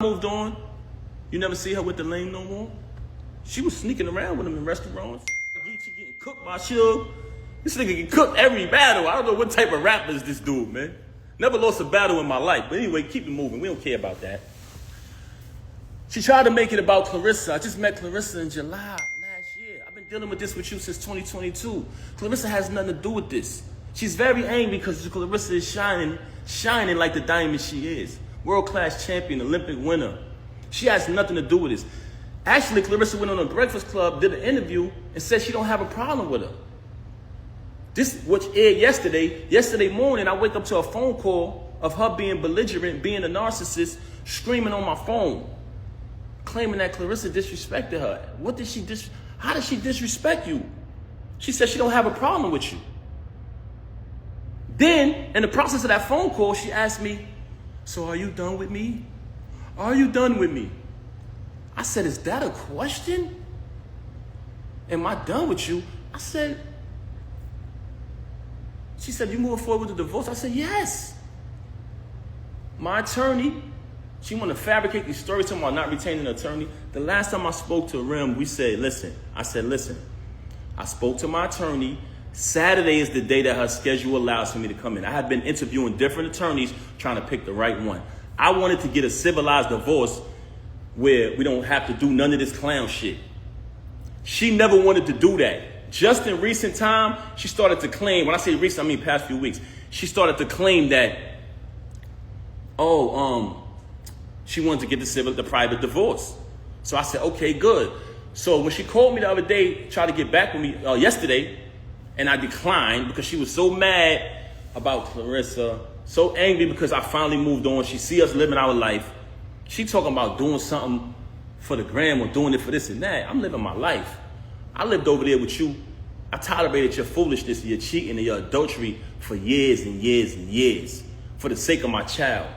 moved on, you never see her with the lame no more. She was sneaking around with him in restaurants. She getting cooked by Suge. This nigga get cooked every battle. I don't know what type of rapper is this dude, man. Never lost a battle in my life. But anyway, keep it moving. We don't care about that. She tried to make it about Clarissa. I just met Clarissa in July last year. I've been dealing with this with you since 2022. Clarissa has nothing to do with this. She's very angry because Clarissa is shining like the diamond she is. World-class champion, Olympic winner. She has nothing to do with this. Actually, Clarissa went on a Breakfast Club, did an interview, and said she don't have a problem with her. This, which aired yesterday. Yesterday morning, I wake up to a phone call of her being belligerent, being a narcissist, screaming on my phone, claiming that Clarissa disrespected her. How did she disrespect you? She said she don't have a problem with you. Then, in the process of that phone call, she asked me, so are you done with me? Are you done with me? I said, is that a question? Am I done with you? I said, she said, you moving forward with the divorce? I said, yes. My attorney, she wanted to fabricate these stories talking about not retaining an attorney. The last time I spoke to Remy, we said, listen. I said, listen, I spoke to my attorney. Saturday is the day that her schedule allows for me to come in. I had been interviewing different attorneys trying to pick the right one. I wanted to get a civilized divorce where we don't have to do none of this clown shit. She never wanted to do that. Just in recent time, she started to claim, when I say recent, I mean past few weeks, she started to claim that, she wanted to get the private divorce. So I said, okay, good. So when she called me the other day, tried to get back with me yesterday, and I declined because she was so mad about Clarissa, so angry because I finally moved on. She see us living our life. She talking about doing something for the gram or doing it for this and that. I'm living my life. I lived over there with you. I tolerated your foolishness, your cheating, and your adultery for years and years and years for the sake of my child.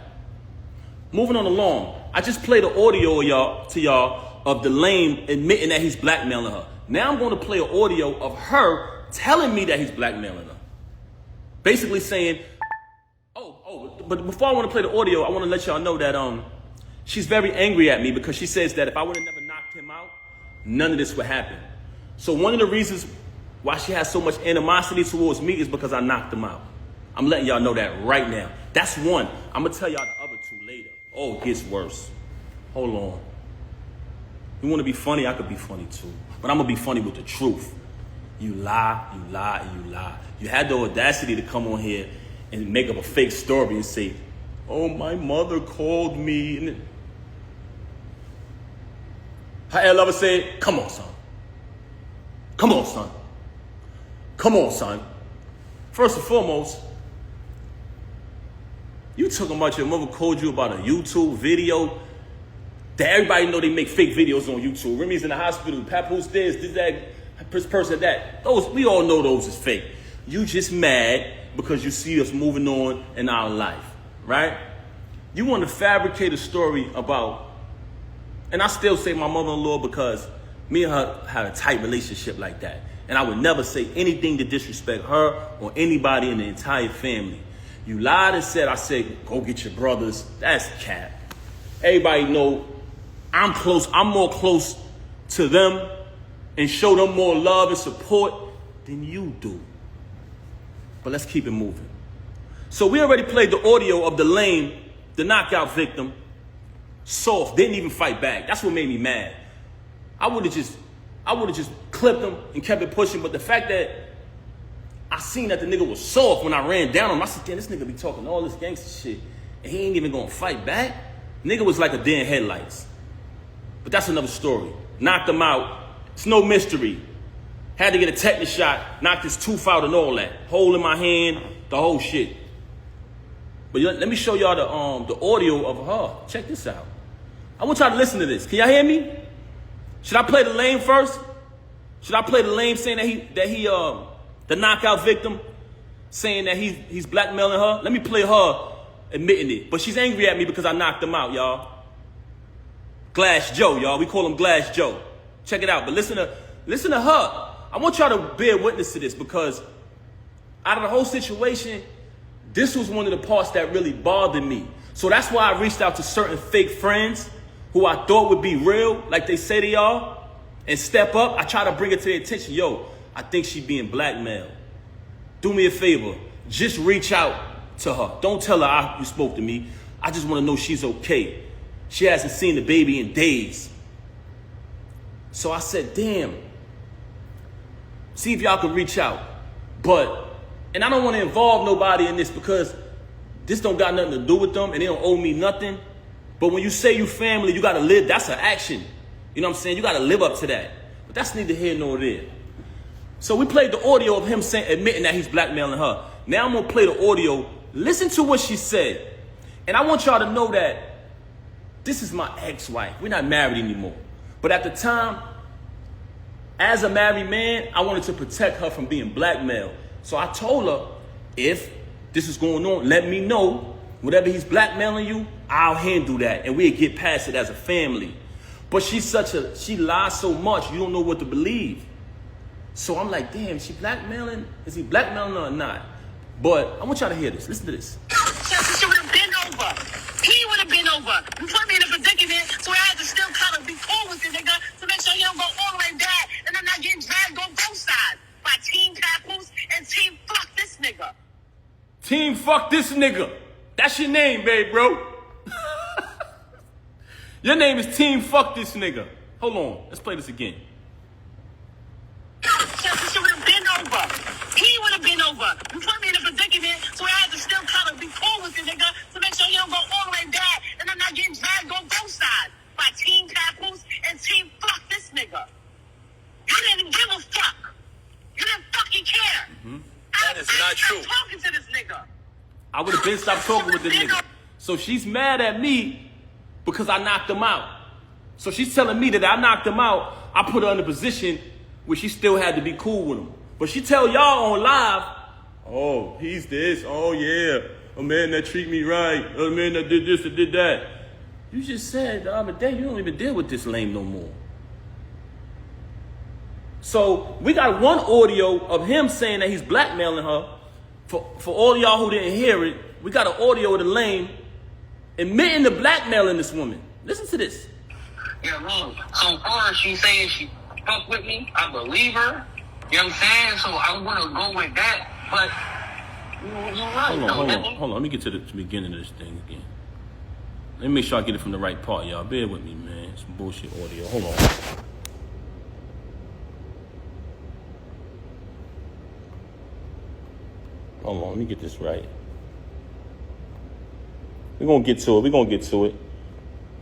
Moving on along, I just played an audio to y'all of the lame admitting that he's blackmailing her. Now I'm going to play an audio of her telling me that he's blackmailing her. Basically saying, but before I want to play the audio, I want to let y'all know that she's very angry at me because she says that if I would have never knocked him out, none of this would happen. So one of the reasons why she has so much animosity towards me is because I knocked him out. I'm letting y'all know that right now. That's one. I'm going to tell y'all the other two later. Oh, it gets worse. Hold on. You want to be funny? I could be funny too. But I'm going to be funny with the truth. You lie, you lie, you lie. You had the audacity to come on here and make up a fake story and say, oh, my mother called me. And her lover said, come on, son. Come on, son. Come on, son. First and foremost, you talking about your mother called you about a YouTube video that everybody know they make fake videos on YouTube. Remy's in the hospital. Papoose this that, person that. Those, we all know those is fake. You just mad because you see us moving on in our life, right? You want to fabricate a story about, and I still say my mother-in-law because me and her had a tight relationship like that. And I would never say anything to disrespect her or anybody in the entire family. You lied and said, I said, go get your brothers. That's cap. Everybody know I'm close. I'm more close to them and show them more love and support than you do. But let's keep it moving. So we already played the audio of the lame, the knockout victim, soft, didn't even fight back. That's what made me mad. I would have just clipped him and kept it pushing, but the fact that I seen that the nigga was soft when I ran down on him, I said, damn, this nigga be talking all this gangster shit, and he ain't even gonna fight back? Nigga was like a deer in headlights. But that's another story. Knocked him out. It's no mystery. Had to get a tetanus shot, knocked his tooth out and all that. Hole in my hand, the whole shit. But let me show y'all the audio of her. Check this out. I want y'all to listen to this. Can y'all hear me? Should I play the lame first? Should I play the lame saying that he the knockout victim saying that he's blackmailing her? Let me play her admitting it. But she's angry at me because I knocked him out, y'all. Glass Joe, y'all. We call him Glass Joe. Check it out. But listen to her. I want y'all to bear witness to this because out of the whole situation, this was one of the parts that really bothered me. So that's why I reached out to certain fake friends who I thought would be real, like they say they are, and step up. I try to bring it to their attention. Yo, I think she's being blackmailed. Do me a favor. Just reach out to her. Don't tell her you spoke to me. I just want to know she's okay. She hasn't seen the baby in days. So I said, damn. See if y'all can reach out. And I don't want to involve nobody in this because this don't got nothing to do with them and they don't owe me nothing. But when you say you family, you got to live. That's an action. You know what I'm saying? You got to live up to that. But that's neither here nor there. So we played the audio of him admitting that he's blackmailing her. Now I'm going to play the audio. Listen to what she said. And I want y'all to know that this is my ex-wife. We're not married anymore. But at the time, as a married man, I wanted to protect her from being blackmailed. So I told her, if this is going on, let me know. Whatever he's blackmailing you, I'll handle that. And we'll get past it as a family. But she lies so much, you don't know what to believe. So I'm like, damn, is he blackmailing her or not? But I want y'all to hear this. Listen to this. She would have been over. He would have been over. You put me in a predicament, so I had to still kind of be cool with the nigga to make sure he don't go all the way back and I'm not getting dragged on both sides by Team Papoose and Team Fuck This Nigga. Team Fuck This Nigga. That's your name, babe, bro. Your name is Team Fuck This Nigga. Hold on. Let's play this again. She would have been over. He would have been over. You put me in a predicament, so I had to still kind of be cool with the nigga to make sure he don't go all the way back and I'm not getting dragged on both sides by Team Papoose and Team Fuck This Nigga. You didn't give a fuck. You didn't fucking care. Mm-hmm. That is not true. Talking to this nigga. I would have been stopped talking with this nigga. So she's mad at me because I knocked him out. So she's telling me that I knocked him out. I put her in a position where she still had to be cool with him. But she tell y'all on live, oh, he's this. Oh, yeah. A man that treat me right. A man that did this and did that. You just said the other day you don't even deal with this lame no more. So we got one audio of him saying that he's blackmailing her. For all y'all who didn't hear it, we got an audio of the lame admitting to blackmailing this woman. Listen to this. Yeah, man. So far as she saying she fuck with me, I believe her. You know what I'm saying? So I'm gonna go with that. But you're right. Hold on. Let me get to the beginning of this thing again. Let me make sure I get it from the right part, y'all. Bear with me, man. Some bullshit audio. Hold on. Hold on, let me get this right. We're gonna get to it.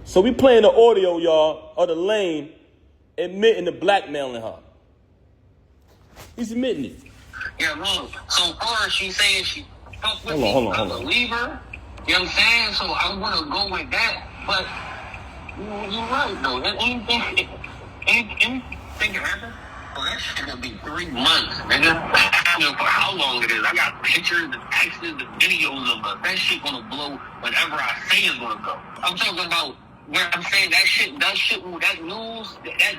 So we playing the audio, y'all, of the lame admitting to blackmailing her. He's admitting it. Yeah, man. So far as she saying she fuck with me, I believe her. You know what I'm saying? So I'm gonna go with that. But you're right, though. Anything can happen. Oh, that shit gonna be 3 months, nigga. I don't know for how long it is. I got pictures, the texts, the videos of her. That shit gonna blow whatever I say is gonna go. I'm talking about where I'm saying that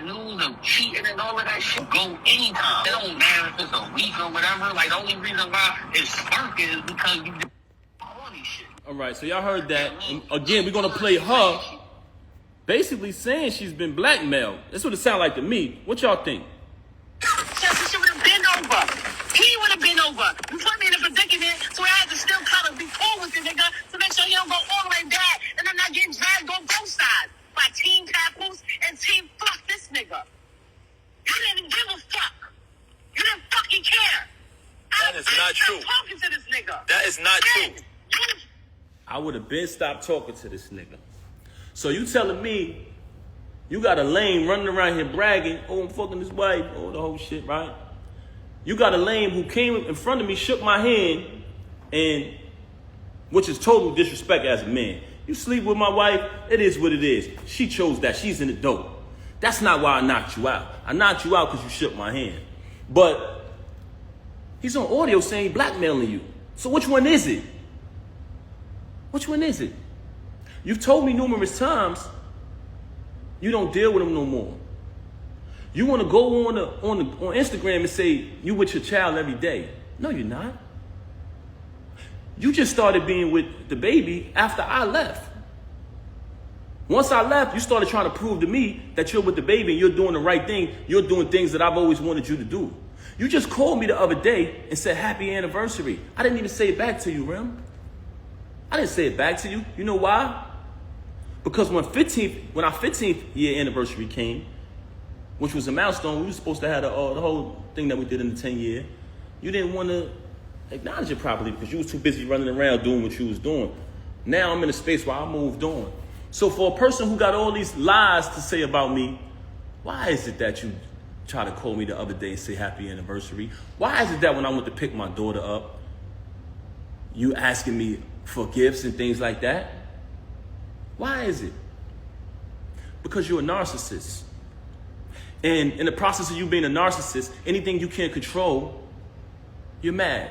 news of cheating and all of that shit go anytime. It don't matter if it's a week or whatever. Like, the only reason why it's sparking is because you do all these shit. All right, so y'all heard that. And again, we're gonna play her basically saying she's been blackmailed. That's what it sounds like to me. What y'all think? She would have been over. He would have been over. You put me in a predicament, so I had to still kind of be cool with the nigga to make sure he don't go all the way back and I'm not getting dragged on both sides by Team Papoose and Team Fuck This Nigga. You didn't give a fuck. You didn't fucking care. That is not true. Talking to this nigga. That is not true. I would have been stopped talking to this nigga. So you telling me you got a lame running around here bragging, oh, I'm fucking his wife, oh, the whole shit, right? You got a lame who came in front of me, shook my hand, and which is total disrespect as a man. You sleep with my wife, it is what it is. She chose that. She's in the dope. That's not why I knocked you out. I knocked you out because you shook my hand. But he's on audio saying he's blackmailing you. So which one is it? Which one is it? You've told me numerous times you don't deal with him no more. You want to go on Instagram and say you with your child every day. No, you're not. You just started being with the baby after I left. Once I left, you started trying to prove to me that you're with the baby and you're doing the right thing. You're doing things that I've always wanted you to do. You just called me the other day and said, happy anniversary. I didn't even say it back to you, Rem. I didn't say it back to you. You know why? Because when our 15th year anniversary came, which was a milestone, we were supposed to have the whole thing that we did in the 10 year. You didn't want to acknowledge it properly because you was too busy running around doing what you was doing. Now I'm in a space where I moved on. So for a person who got all these lies to say about me, why is it that you try to call me the other day and say happy anniversary? Why is it that when I went to pick my daughter up, you asking me for gifts and things like that? Why is it? Because you're a narcissist. And in the process of you being a narcissist, anything you can't control, you're mad.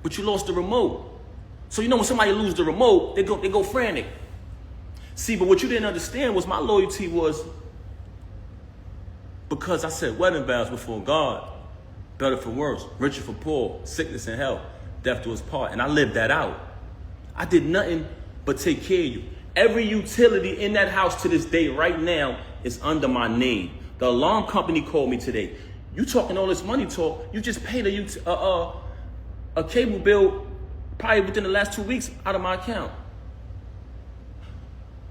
But you lost the remote. So you know when somebody loses the remote, they go frantic. See, but what you didn't understand was my loyalty was because I said wedding vows before God, better for worse, richer for poor, sickness and health, death do us part. And I lived that out. I did nothing but take care of you. Every utility in that house to this day right now is under my name. The alarm company called me today. You talking all this money talk, you just paid a cable bill probably within the last 2 weeks out of my account.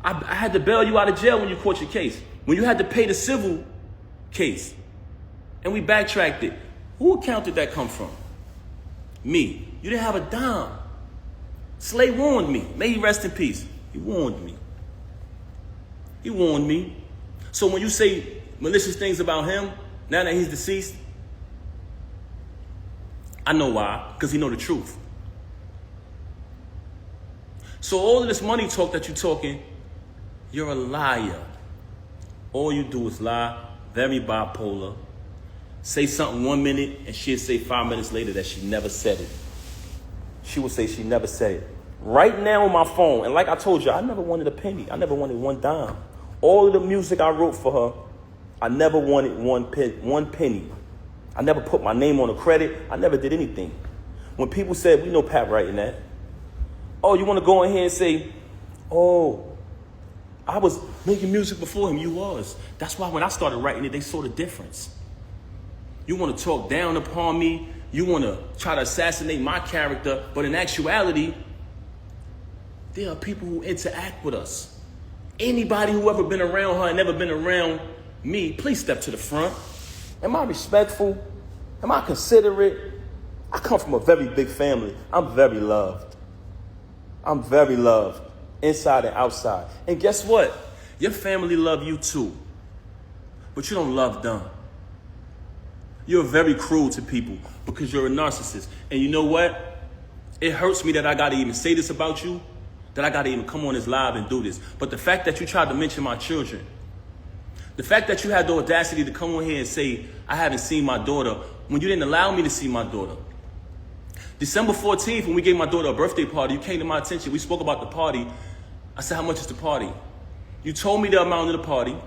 I had to bail you out of jail when you caught your case. When you had to pay the civil case. And we backtracked it. Who account did that come from? Me. You didn't have a dime. Slay warned me. May he rest in peace. He warned me. He warned me. So when you say malicious things about him, now that he's deceased, I know why. Because he know the truth. So all of this money talk that you're talking, you're a liar. All you do is lie, very bipolar. Say something 1 minute and she'll say 5 minutes later that she never said it. She will say she never said it. Right now on my phone, and like I told you, I never wanted a penny. I never wanted one dime. All of the music I wrote for her, I never wanted one penny. I never put my name on a credit. I never did anything. When people said, we know Pat writing that. Oh, you want to go in here and say, oh, I was making music before him. You was. That's why when I started writing it, they saw the difference. You want to talk down upon me. You want to try to assassinate my character. But in actuality, there are people who interact with us. Anybody who ever been around her and never been around me, please step to the front. Am I respectful? Am I considerate? I come from a very big family. I'm very loved. I'm very loved, inside and outside. And guess what? Your family love you too. But you don't love them. You're very cruel to people because you're a narcissist. And you know what? It hurts me that I got to even say this about you, that I got to even come on this live and do this. But the fact that you tried to mention my children, the fact that you had the audacity to come on here and say, I haven't seen my daughter, when you didn't allow me to see my daughter. December 14th, when we gave my daughter a birthday party, you came to my attention. We spoke about the party. I said, how much is the party? You told me the amount of the party.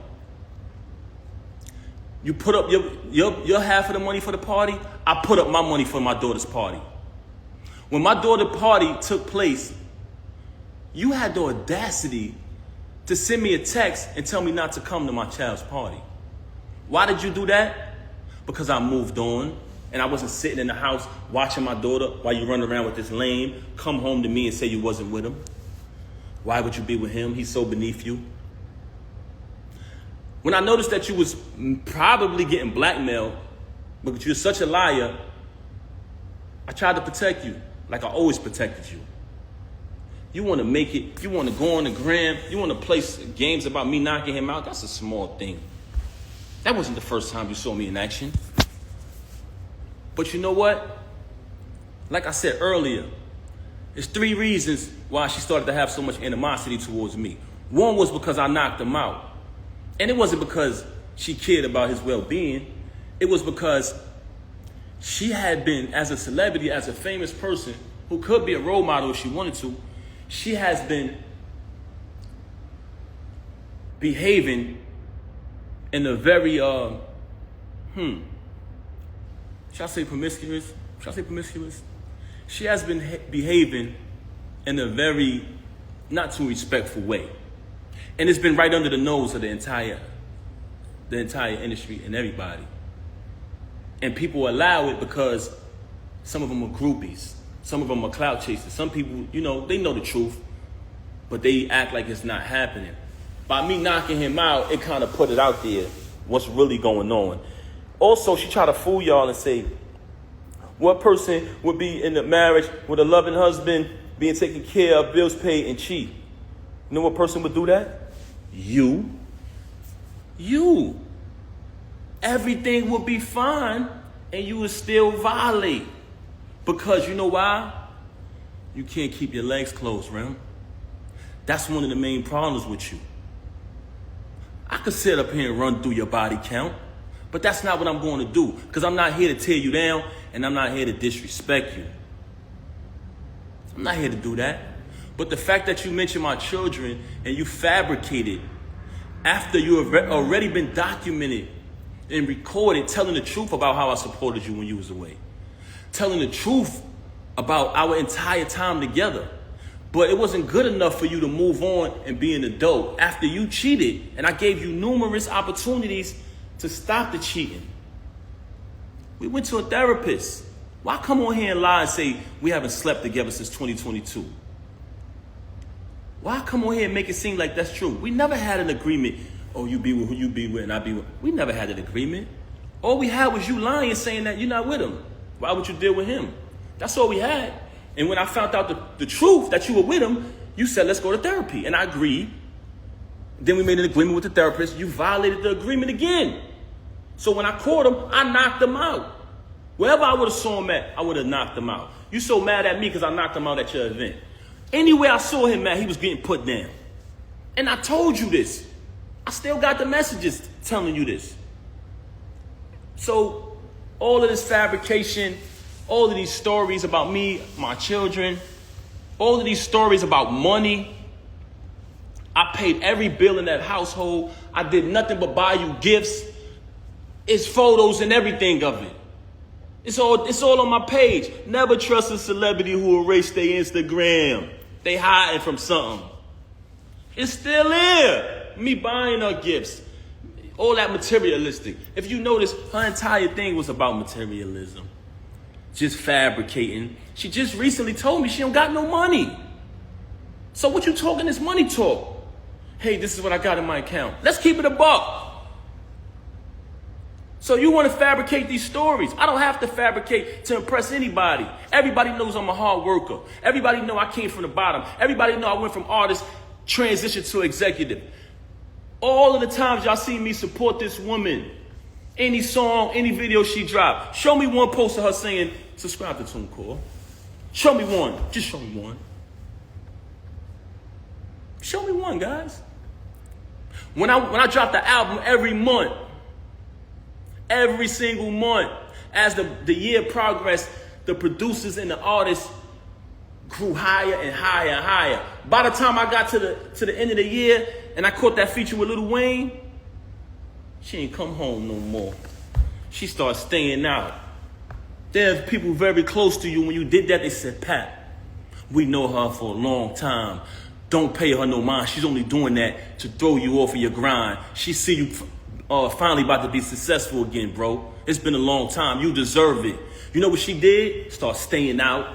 You put up your half of the money for the party. I put up my money for my daughter's party. When my daughter's party took place, you had the audacity to send me a text and tell me not to come to my child's party. Why did you do that? Because I moved on. And I wasn't sitting in the house watching my daughter while you run around with this lame, come home to me and say you wasn't with him. Why would you be with him? He's so beneath you. When I noticed that you was probably getting blackmailed because you're such a liar, I tried to protect you like I always protected you. You want to make it, you want to go on the gram, you want to play games about me knocking him out, that's a small thing. That wasn't the first time you saw me in action. But you know what? Like I said earlier, there's 3 reasons why she started to have so much animosity towards me. One was because I knocked him out. And it wasn't because she cared about his well-being. It was because she had been, as a celebrity, as a famous person, who could be a role model if she wanted to, she has been behaving in a very, should I say promiscuous? She has been behaving in a very not too respectful way. And it's been right under the nose of the entire industry and everybody. And people allow it because some of them are groupies. Some of them are clout chasers. Some people, you know, they know the truth, but they act like it's not happening. By me knocking him out, it kind of put it out there, what's really going on. Also, she tried to fool y'all and say, what person would be in a marriage with a loving husband, being taken care of, bills paid, and cheat? You know what person would do that? You. Everything would be fine, and you would still violate. Because you know why? You can't keep your legs closed, Rem. That's one of the main problems with you. I could sit up here and run through your body count, but that's not what I'm going to do, because I'm not here to tear you down, and I'm not here to disrespect you. I'm not here to do that. But the fact that you mentioned my children and you fabricated after you have already been documented and recorded telling the truth about how I supported you when you was away. Telling the truth about our entire time together. But it wasn't good enough for you to move on and be an adult after you cheated. And I gave you numerous opportunities to stop the cheating. We went to a therapist. Why come on here and lie and say we haven't slept together since 2022? Why come on here and make it seem like that's true? We never had an agreement. Oh, you be with who you be with and I be with. We never had an agreement. All we had was you lying, saying that you're not with him. Why would you deal with him? That's all we had. And when I found out the truth that you were with him, you said, let's go to therapy. And I agreed. Then we made an agreement with the therapist. You violated the agreement again. So when I caught him, I knocked him out. Wherever I would have saw him at, I would have knocked him out. You so mad at me because I knocked him out at your event. Anywhere I saw him at, he was getting put down. And I told you this. I still got the messages telling you this. So all of this fabrication, all of these stories about me, my children, all of these stories about money. I paid every bill in that household. I did nothing but buy you gifts. It's photos and everything of it. It's all on my page. Never trust a celebrity who erased their Instagram. They hiding from something. It's still there. Me buying her gifts. All that materialistic. If you notice, her entire thing was about materialism. Just fabricating. She just recently told me she don't got no money. So what you talking this money talk? Hey, this is what I got in my account. Let's keep it a buck. So you want to fabricate these stories. I don't have to fabricate to impress anybody. Everybody knows I'm a hard worker. Everybody know I came from the bottom. Everybody know I went from artist, transition to executive. All of the times y'all see me support this woman, any song, any video she dropped, show me one post of her saying, subscribe to TuneCore. Show me one. Just show me one. Show me one, guys. When I drop the album every month, every single month, as the year progressed, the producers and the artists grew higher and higher and higher. By the time I got to the end of the year and I caught that feature with Lil Wayne, she ain't come home no more. She started staying out. There's people very close to you. When you did that, they said, Pat, we know her for a long time. Don't pay her no mind. She's only doing that to throw you off of your grind. She see you finally about to be successful again, bro. It's been a long time. You deserve it. You know what she did? Start staying out,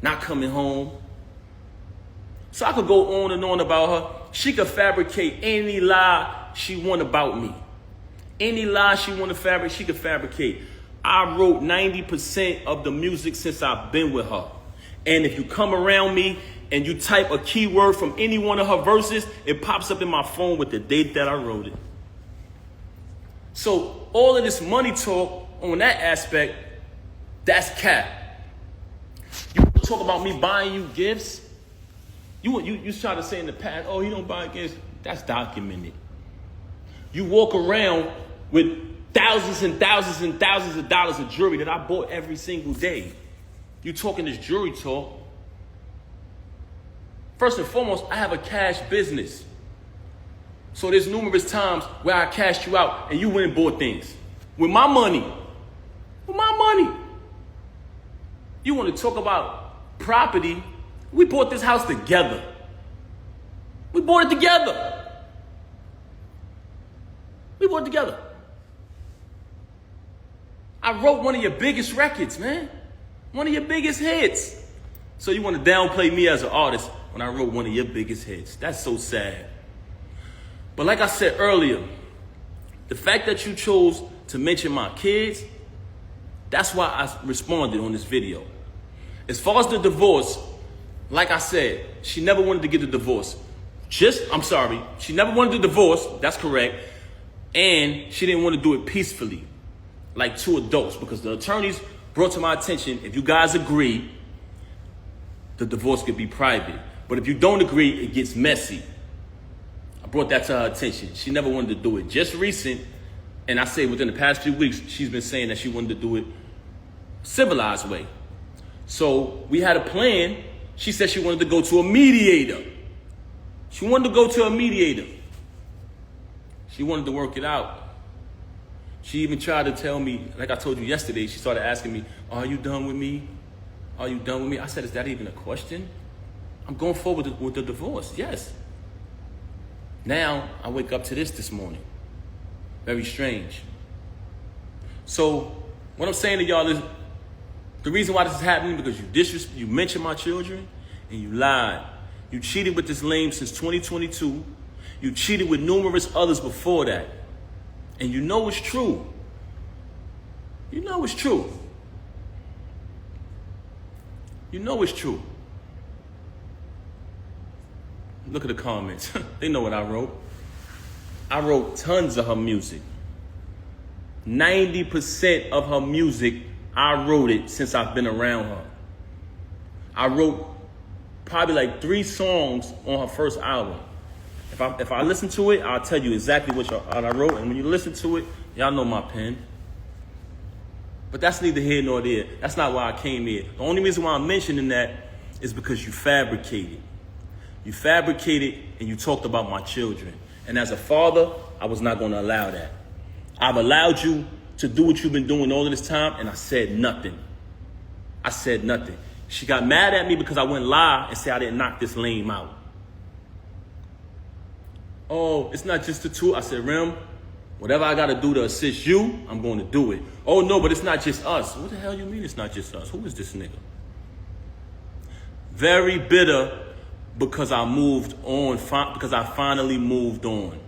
not coming home. So I could go on and on about her. She could fabricate any lie she want about me. Any lie she want to fabricate, she could fabricate. I wrote 90% of the music since I've been with her. And if you come around me and you type a keyword from any one of her verses, it pops up in my phone with the date that I wrote it. So all of this money talk on that aspect, that's cap. You talk about me buying you gifts. You try to say in the past, oh, he don't buy gifts. That's documented. You walk around with thousands and thousands and thousands of dollars of jewelry that I bought every single day. You talking this jewelry talk. First and foremost, I have a cash business. So there's numerous times where I cashed you out and you went and bought things. With my money. With my money. You want to talk about property. We bought this house together. We bought it together. We bought it together. I wrote one of your biggest records, man. One of your biggest hits. So you want to downplay me as an artist when I wrote one of your biggest hits. That's so sad. But like I said earlier, the fact that you chose to mention my kids, that's why I responded on this video. As far as the divorce, like I said, she never wanted to get the divorce. She never wanted the divorce, that's correct. And she didn't want to do it peacefully, like two adults, because the attorneys brought to my attention, if you guys agree, the divorce could be private. But if you don't agree, it gets messy. I brought that to her attention. She never wanted to do it. Just recent, and I say within the past few weeks, she's been saying that she wanted to do it civilized way. So we had a plan. She said she wanted to go to a mediator. She wanted to go to a mediator. She wanted to work it out. She even tried to tell me, like I told you yesterday, she started asking me, are you done with me? Are you done with me? I said, is that even a question? I'm going forward with the divorce, yes. Now, I wake up to this morning. Very strange. So, what I'm saying to y'all is, the reason why this is happening because you mentioned my children and you lied. You cheated with this lame since 2022. You cheated with numerous others before that. And you know it's true. You know it's true. You know it's true. Look at the comments. They know what I wrote. I wrote tons of her music. 90% of her music, I wrote it since I've been around her. I wrote probably like 3 songs on her first album. If I listen to it, I'll tell you exactly what I wrote. And when you listen to it, y'all know my pen. But that's neither here nor there. That's not why I came here. The only reason why I'm mentioning that is because you fabricated. You fabricated and you talked about my children. And as a father, I was not going to allow that. I've allowed you to do what you've been doing all of this time, and I said nothing. I said nothing. She got mad at me because I went live and said I didn't knock this lame out. Oh, it's not just the two. I said, Rem, whatever I got to do to assist you, I'm going to do it. Oh, no, but it's not just us. What the hell you mean it's not just us? Who is this nigga? Very bitter because I moved on, because I finally moved on.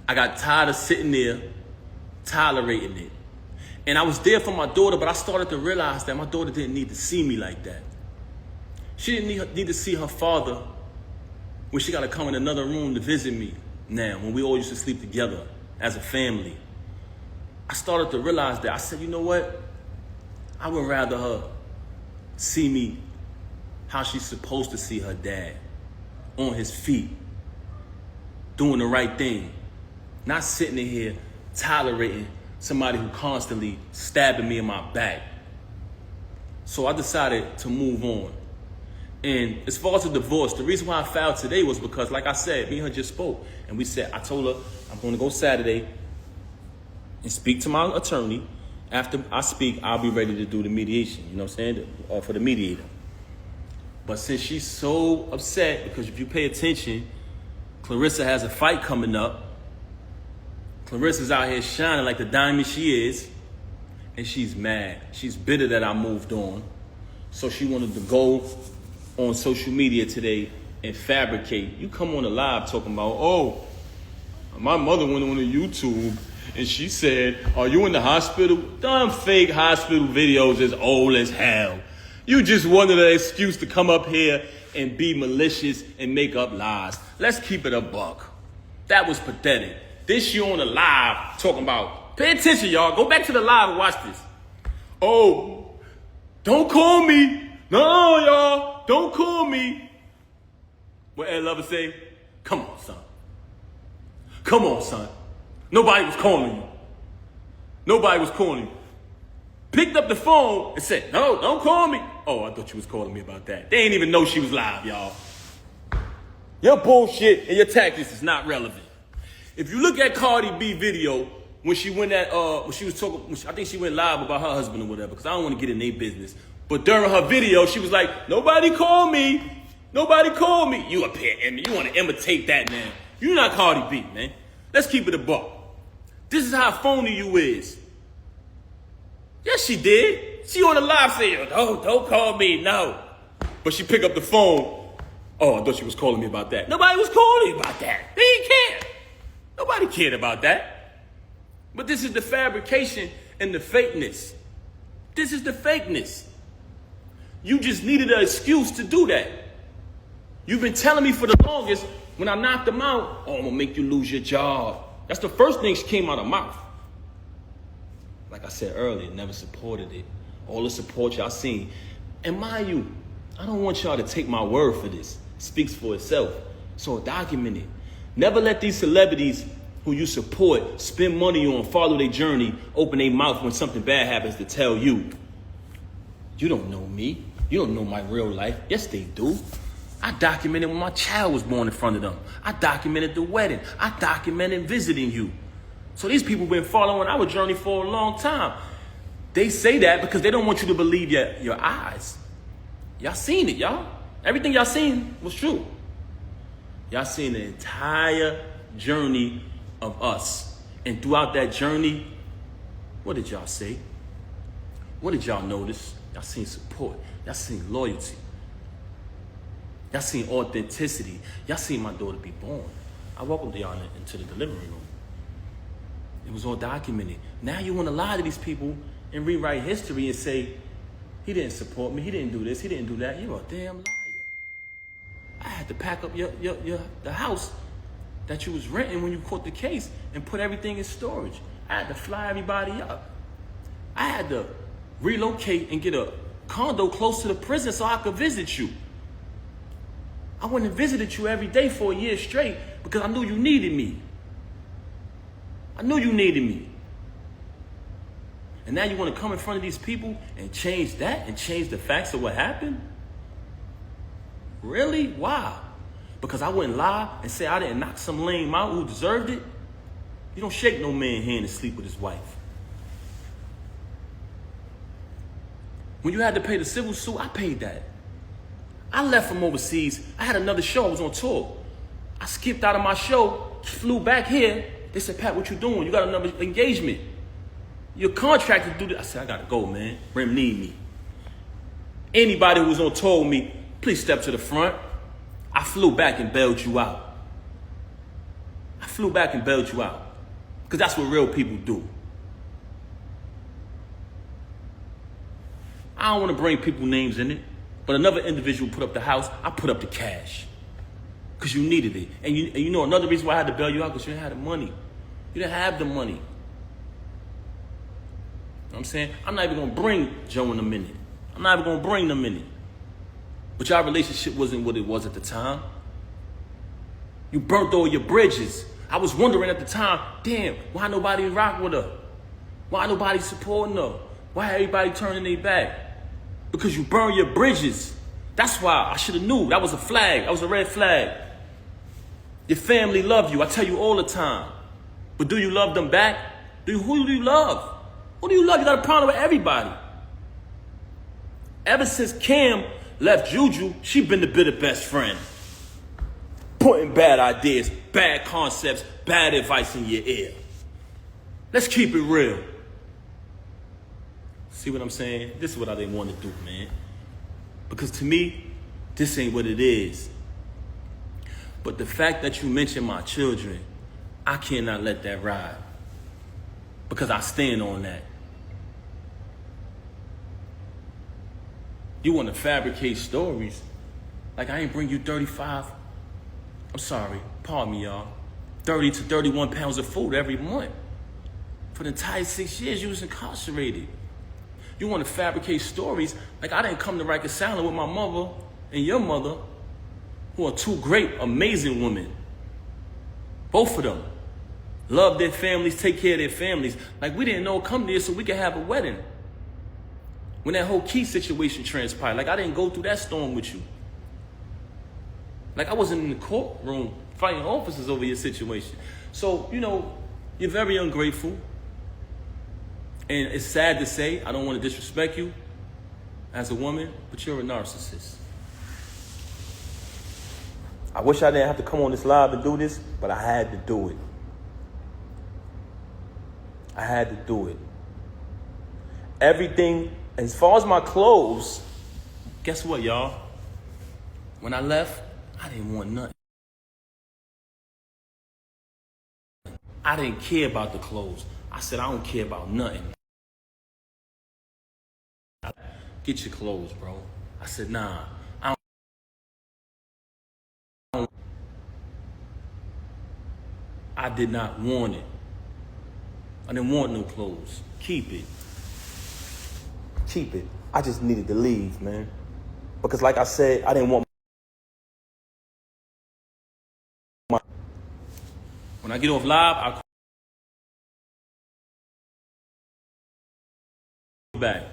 I got tired of sitting there, tolerating it. And I was there for my daughter, but I started to realize that my daughter didn't need to see me like that. She didn't need to see her father when she got to come in another room to visit me now, when we all used to sleep together as a family. I started to realize that. I said, you know what? I would rather her see me how she's supposed to see her dad, on his feet, doing the right thing, not sitting in here tolerating somebody who constantly stabbing me in my back. So I decided to move on. And as far as the divorce, the reason why I filed today was because, like I said, me and her just spoke. And I told her, I'm going to go Saturday and speak to my attorney. After I speak, I'll be ready to do the mediation, you know what I'm saying, for the mediator. But since she's so upset, because if you pay attention, Clarissa has a fight coming up. Clarissa's out here shining like the diamond she is, and she's mad. She's bitter that I moved on. So she wanted to go on social media today and fabricate. You come on the live talking about, oh, my mother went on the YouTube and she said, are you in the hospital? Dumb fake hospital videos is old as hell. You just wanted an excuse to come up here and be malicious and make up lies. Let's keep it a buck. That was pathetic. This you on the live talking about, pay attention, y'all. Go back to the live and watch this. Oh, don't call me. No, y'all, don't call me. What Ed Lover say? Come on, son. Come on, son. Nobody was calling you. Nobody was calling you. Picked up the phone and said, no, don't call me. Oh, I thought you was calling me about that. They ain't even know she was live, y'all. Your bullshit and your tactics is not relevant. If you look at Cardi B video, when she went at, when she was talking, I think she went live about her husband or whatever, because I don't want to get in their business. But during her video, she was like, nobody call me. Nobody call me. You up here, Emmy. You want to imitate that, man. You not Cardi B, man. Let's keep it a buck. This is how phony you is. Yes, she did. She on the live saying, don't call me, no. But she pick up the phone. Oh, I thought she was calling me about that. Nobody was calling me about that. They didn't care. Nobody cared about that. But this is the fabrication and the fakeness. This is the fakeness. You just needed an excuse to do that. You've been telling me for the longest, when I knocked them out, oh, I'm gonna make you lose your job. That's the first thing that came out of her mouth. Like I said earlier, never supported it. All the support y'all seen. And mind you, I don't want y'all to take my word for this. It speaks for itself. So document it. Never let these celebrities who you support spend money on, follow their journey, open their mouth when something bad happens to tell you. You don't know me. You don't know my real life. Yes, they do. I documented when my child was born in front of them. I documented the wedding. I documented visiting you. So these people been following our journey for a long time. They say that because they don't want you to believe your eyes. Y'all seen it, y'all. Everything y'all seen was true. Y'all seen the entire journey of us. And throughout that journey, what did y'all say? What did y'all notice? Y'all seen support. Y'all seen loyalty. Y'all seen authenticity. Y'all seen my daughter be born. I welcomed y'all into the delivery room. It was all documented. Now you want to lie to these people and rewrite history and say, he didn't support me, he didn't do this, he didn't do that. You're a damn liar. I had to pack up the house that you was renting when you caught the case and put everything in storage. I had to fly everybody up. I had to relocate and get a condo close to the prison so I could visit you. I went and visited you every day for a year straight because I knew you needed me. I knew you needed me. And now you want to come in front of these people and change that and change the facts of what happened? Really? Why? Because I wouldn't lie and say I didn't knock some lame out who deserved it? You don't shake no man's hand and sleep with his wife. When you had to pay the civil suit, I paid that. I left from overseas. I had another show. I was on tour. I skipped out of my show, flew back here. They said, Pat, what you doing? You got another engagement. You're contracted to do this. I said, I got to go, man. Remy need me. Anybody who was on tour with me, please step to the front. I flew back and bailed you out. I flew back and bailed you out. Because that's what real people do. I don't want to bring people names in it. But another individual put up the house, I put up the cash. Because you needed it. And you know another reason why I had to bail you out, because you didn't have the money. You didn't have the money. You know what I'm saying? I'm not even going to bring Joe in a minute. I'm not even going to bring them in it. But your relationship wasn't what it was at the time. You burnt all your bridges. I was wondering at the time, damn, why nobody rock with her? Why nobody supporting her? Why everybody turning their back? Because you burn your bridges. That's why I should have knew. That was a flag. That was a red flag. Your family love you. I tell you all the time. But do you love them back? Who do you love? Who do you love? You got a problem with everybody. Ever since Cam left Juju, she been the bitter best friend. Putting bad ideas, bad concepts, bad advice in your ear. Let's keep it real. See what I'm saying? This is what I didn't want to do, man. Because to me, this ain't what it is. But the fact that you mentioned my children, I cannot let that ride. Because I stand on that. You want to fabricate stories. Like I ain't bring you 35, I'm sorry, pardon me, y'all, 30 to 31 pounds of food every month. For the entire 6 years you was incarcerated. You want to fabricate stories like I didn't come to reconcile with my mother and your mother, who are two great, amazing women. Both of them love their families, take care of their families. Like we didn't know come there so we could have a wedding. When that whole key situation transpired, like I didn't go through that storm with you. Like I wasn't in the courtroom fighting officers over your situation. So, you know, you're very ungrateful. And it's sad to say, I don't want to disrespect you, as a woman, but you're a narcissist. I wish I didn't have to come on this live and do this, but I had to do it. I had to do it. Everything, as far as my clothes, guess what, y'all? When I left, I didn't want nothing. I didn't care about the clothes. I said, I don't care about nothing. Get your clothes, bro. I said, nah, I did not want it. I didn't want no clothes. Keep it. Keep it. I just needed to leave, man. Because like I said, I didn't want when I get off live, I'll call back.